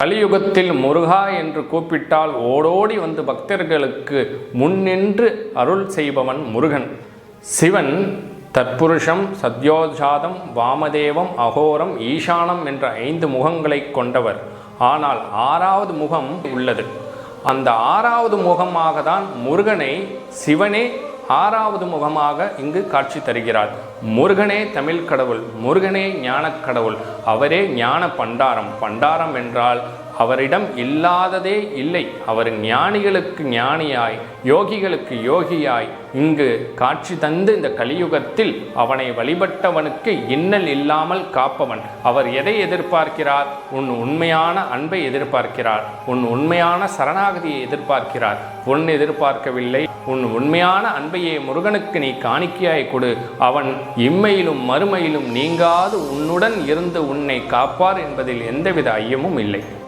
கலியுகத்தில் முருகா என்று கூப்பிட்டால் ஓடோடி வந்து பக்தர்களுக்கு முன்னின்று அருள் செய்பவன் முருகன். சிவன் தற்புருஷம், சத்யோஜாதம், வாமதேவம், அகோரம், ஈசானம் என்ற 5 முகங்களை கொண்டவர். ஆனால் 6வது முகம் உள்ளது. அந்த 6வது முகமாக தான் முருகனை சிவனே 6வது முகமாக இங்கு காட்சி தருகிறார். முருகனே தமிழ் கடவுள், முருகனே ஞானக் கடவுள், அவரே ஞான பண்டாரம். பண்டாரம் என்றால் அவரிடம் இல்லாததே இல்லை. அவர் ஞானிகளுக்கு ஞானியாய், யோகிகளுக்கு யோகியாய் இங்கு காட்சி தந்து இந்த கலியுகத்தில் அவனை வழிபட்டவனுக்கு இன்னல் இல்லாமல் காப்பவன். அவர் எதை எதிர்பார்க்கிறார்? உன் உண்மையான அன்பை எதிர்பார்க்கிறார். உன் உண்மையான சரணாகதியை எதிர்பார்க்கிறார். பொன் எதிர்பார்க்கவில்லை. உன் உண்மையான அன்பையே முருகனுக்கு நீ காணிக்கையாய் கொடு. அவன் இம்மையிலும் மறுமையிலும் நீங்காது உன்னுடன் இருந்து உன்னை காப்பார் என்பதில் எந்தவித ஐயமும் இல்லை.